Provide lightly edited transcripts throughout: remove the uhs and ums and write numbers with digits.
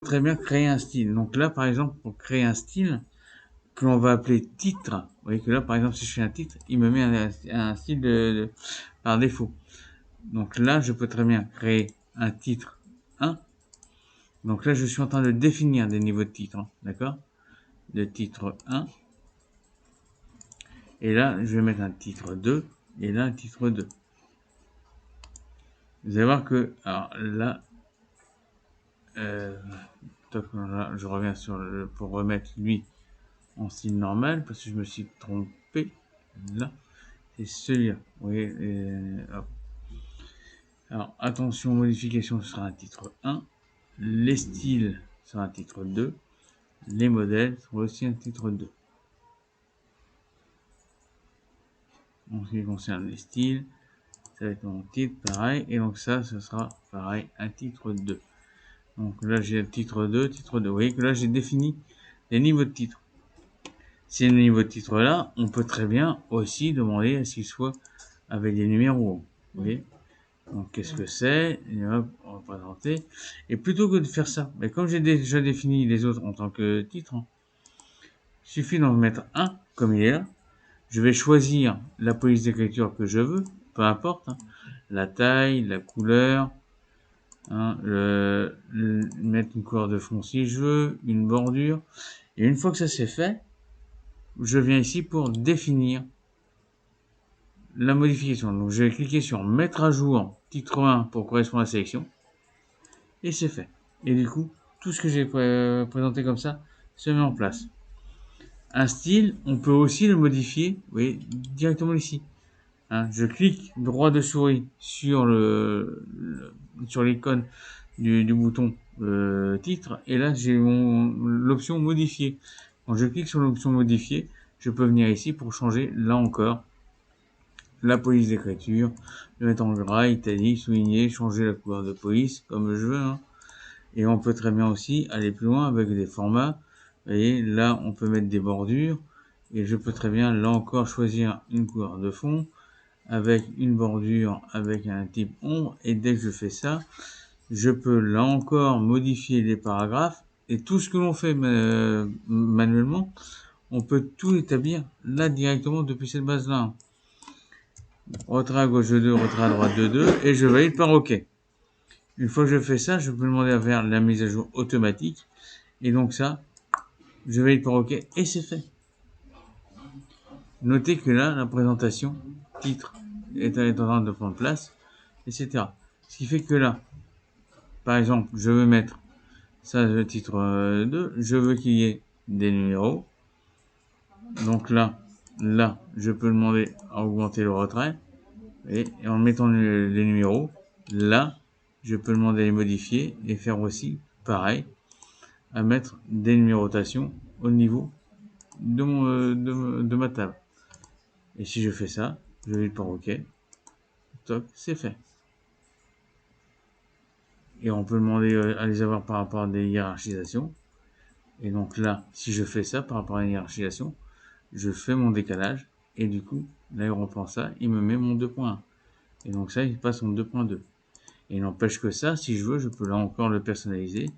Très bien créer un style. Donc là, par exemple, pour créer un style que l'on va appeler titre, vous voyez que là, par exemple, si je fais un titre, il me met un style par défaut. Donc là, je peux très bien créer un titre 1. Donc là, je suis en train de définir des niveaux de titre, hein, d'accord? De titre 1. Et là, je vais mettre un titre 2. Et là, un titre 2. Vous allez voir que, alors là, là je reviens pour remettre lui en style normal, parce que je me suis trompé. Là, c'est celui-là. Vous voyez, hop. Alors, attention, modification, ce sera un titre 1. Les styles sera un titre 2. Les modèles seront aussi un titre 2. En ce qui concerne les styles, ça va être mon titre, pareil. Et donc ça, ce sera pareil, un titre 2. Donc là, j'ai le titre 2, titre 2. Vous voyez que là, j'ai défini les niveaux de titre. Ces niveaux de titre-là, on peut très bien aussi demander à ce qu'ils soient avec des numéros. Vous voyez? Donc, qu'est-ce que c'est? On va présenter. Et plutôt que de faire ça, mais comme j'ai déjà défini les autres en tant que titre, il suffit d'en mettre un, comme il est là. Je vais choisir la police d'écriture que je veux, peu importe, hein, la taille, la couleur, hein, mettre une couleur de fond si je veux, une bordure. Et une fois que ça c'est fait, je viens ici pour définir la modification. Donc je vais cliquer sur mettre à jour titre 1 pour correspondre à la sélection. Et c'est fait. Et du coup, tout ce que j'ai présenté comme ça se met en place. Un style, on peut aussi le modifier, vous voyez, directement ici. Hein, je clique droit de souris sur sur l'icône du bouton titre, et là j'ai l'option modifier. Quand je clique sur l'option modifier, je peux venir ici pour changer, là encore, la police d'écriture, le mettre en gras, italique, souligner, changer la couleur de police, comme je veux. Hein. Et on peut très bien aussi aller plus loin avec des formats. Vous voyez, là, on peut mettre des bordures. Et je peux très bien, là encore, choisir une couleur de fond avec une bordure avec un type ombre. Et dès que je fais ça, je peux là encore modifier les paragraphes. Et tout ce que l'on fait manuellement, on peut tout établir là directement depuis cette base-là. Retrait à gauche de 2, retrait à droite de 2. Et je valide par OK. Une fois que je fais ça, je peux demander à faire la mise à jour automatique. Et donc ça, je valide par OK et c'est fait. Notez que là, la présentation, titre, est en train de prendre place, etc. Ce qui fait que là, par exemple, je veux mettre ça, le titre 2, je veux qu'il y ait des numéros. Donc là, je peux demander à augmenter le retrait. Et en mettant les numéros, là, je peux demander à les modifier et faire aussi pareil, à mettre des numérotations au niveau de ma table. Et si je fais ça, je vais par OK, toc, c'est fait. Et on peut demander à les avoir par rapport à des hiérarchisations. Et donc là, si je fais ça par rapport à une hiérarchisation, je fais mon décalage. Et du coup, là, il reprend ça, il me met mon 2.1. Et donc ça, il passe en 2.2. Et il n'empêche que ça, si je veux, je peux là encore le personnaliser.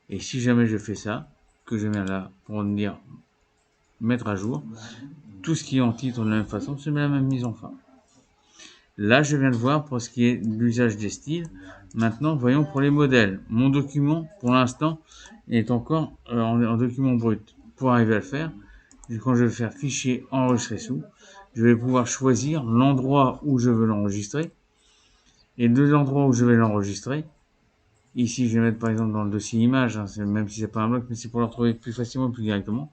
Et si jamais je fais ça, que je viens là pour dire mettre à jour, tout ce qui est en titre de la même façon se met la même mise en fin. Là, je viens de voir pour ce qui est de l'usage des styles. Maintenant, voyons pour les modèles. Mon document, pour l'instant, est encore en document brut. Pour arriver à le faire, quand je vais faire fichier enregistrer sous, je vais pouvoir choisir l'endroit où je veux l'enregistrer. Et de l'endroit où je vais l'enregistrer, ici, je vais mettre par exemple dans le dossier image, hein, même si c'est pas un bloc, mais c'est pour le retrouver plus facilement, plus directement.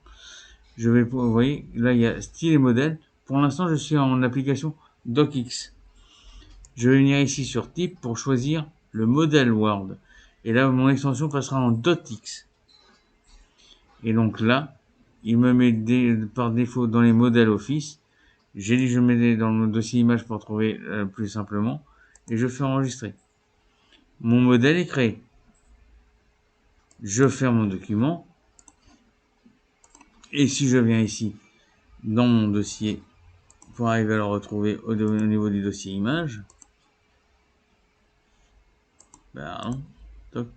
Je vais, vous voyez, là, il y a style et modèle. Pour l'instant, je suis en application DocX. Je vais venir ici sur type pour choisir le modèle Word. Et là, mon extension passera en .x. Et donc là, il me met par défaut dans les modèles Office. J'ai dit que je mets dans le dossier image pour trouver plus simplement. Et je fais enregistrer. Mon modèle est créé. Je ferme mon document. Et si je viens ici, dans mon dossier, pour arriver à le retrouver au niveau du dossier image, ben, toc.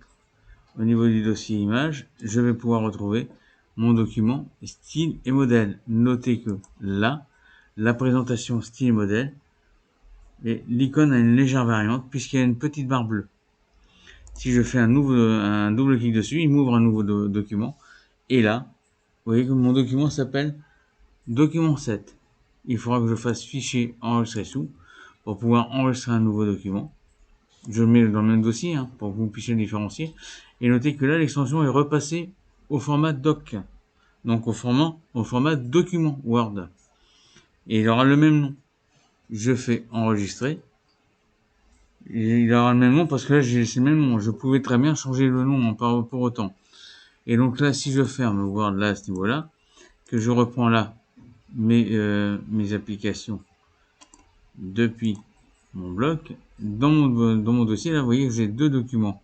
au niveau du dossier image, je vais pouvoir retrouver mon document style et modèle. Notez que là, la présentation style et modèle, et l'icône a une légère variante puisqu'il y a une petite barre bleue. Si je fais un double clic dessus, il m'ouvre un nouveau document. Et là, vous voyez que mon document s'appelle document 7. Il faudra que je fasse fichier enregistrer sous pour pouvoir enregistrer un nouveau document. Je le mets dans le même dossier hein, pour que vous puissiez le différencier. Et notez que là, l'extension est repassée au format doc. Donc au format document Word. Et il aura le même nom. Je fais enregistrer. Et il aura le même nom parce que là, c'est le même nom. Je pouvais très bien changer le nom pour autant. Et donc là, si je ferme Word là à ce niveau-là, que je reprends là mes applications depuis mon bloc, dans mon dossier, là, vous voyez que j'ai deux documents.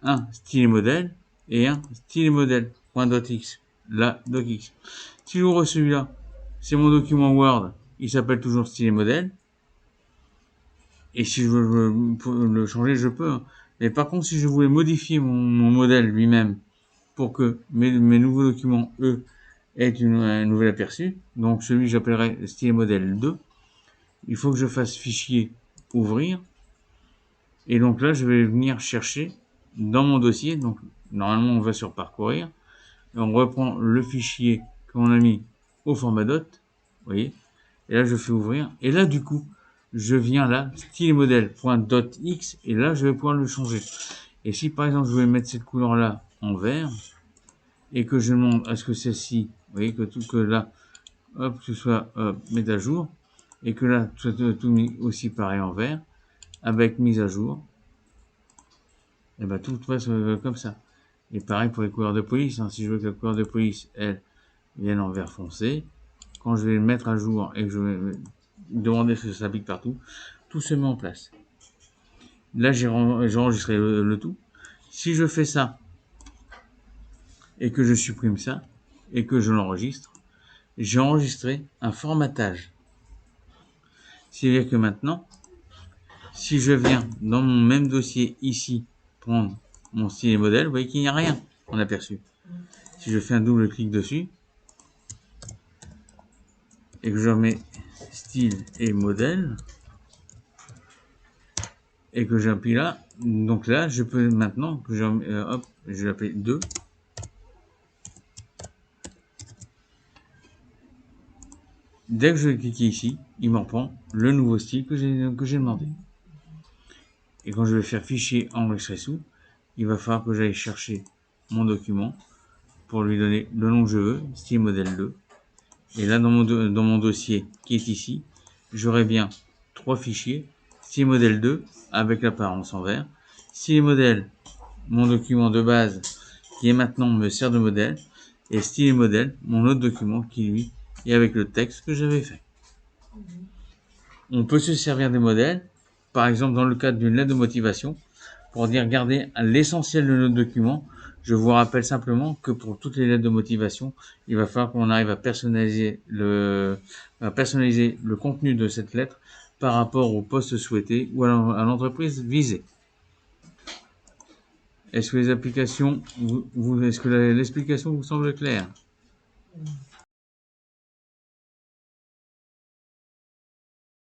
Un style et modèle et un style et modèle. .docx. Là, docx. Si j'ouvre celui-là, c'est mon document Word. Il s'appelle toujours style et modèle. Et si je veux le changer, je peux. Mais par contre, si je voulais modifier mon modèle lui-même pour que mes nouveaux documents, eux, aient un nouvel aperçu, donc celui que j'appellerai style et modèle 2, il faut que je fasse fichier ouvrir. Et donc là, je vais venir chercher dans mon dossier. Donc normalement, on va sur parcourir. Et on reprend le fichier qu'on a mis au format dot. Vous voyez. Et là, je fais ouvrir. Et là, du coup, je viens là, style modèle.docx. Et là, je vais pouvoir le changer. Et si par exemple, je vais mettre cette couleur-là en vert. Et que je demande à ce que celle-ci, vous voyez, que là, hop, que ce soit mis à jour. Et que là, tout mis aussi pareil en vert. Avec mise à jour. Et ben tout passe comme ça. Et pareil pour les couleurs de police. Hein. Si je veux que la couleur de police, elle, vienne en vert foncé, quand je vais le mettre à jour et que je vais demander que ça s'applique partout, tout se met en place. Là, j'ai enregistré le tout. Si je fais ça et que je supprime ça et que je l'enregistre, j'ai enregistré un formatage. C'est-à-dire que maintenant, si je viens dans mon même dossier ici prendre mon style et modèle, vous voyez qu'il n'y a rien en aperçu. Si je fais un double clic dessus et que je remets style et modèle et que j'appuie là, donc là je peux maintenant que hop, je vais l'appeler 2. Dès que je vais cliquer ici, il m'en prend le nouveau style que j'ai demandé. Et quand je vais faire fichier enregistrer sous, il va falloir que j'aille chercher mon document pour lui donner le nom que je veux, style modèle 2. Et là dans mon dossier qui est ici, j'aurai bien 3 fichiers, style modèle 2 avec l'apparence en vert, style modèle, mon document de base qui est maintenant me sert de modèle, et style et modèle, mon autre document qui lui est avec le texte que j'avais fait. On peut se servir des modèles, par exemple dans le cadre d'une lettre de motivation, pour dire garder l'essentiel de notre document. Je vous rappelle simplement que pour toutes les lettres de motivation, il va falloir qu'on arrive à personnaliser le contenu de cette lettre par rapport au poste souhaité ou à l'entreprise visée. Est-ce que les applications, est-ce que l'explication vous semble claire?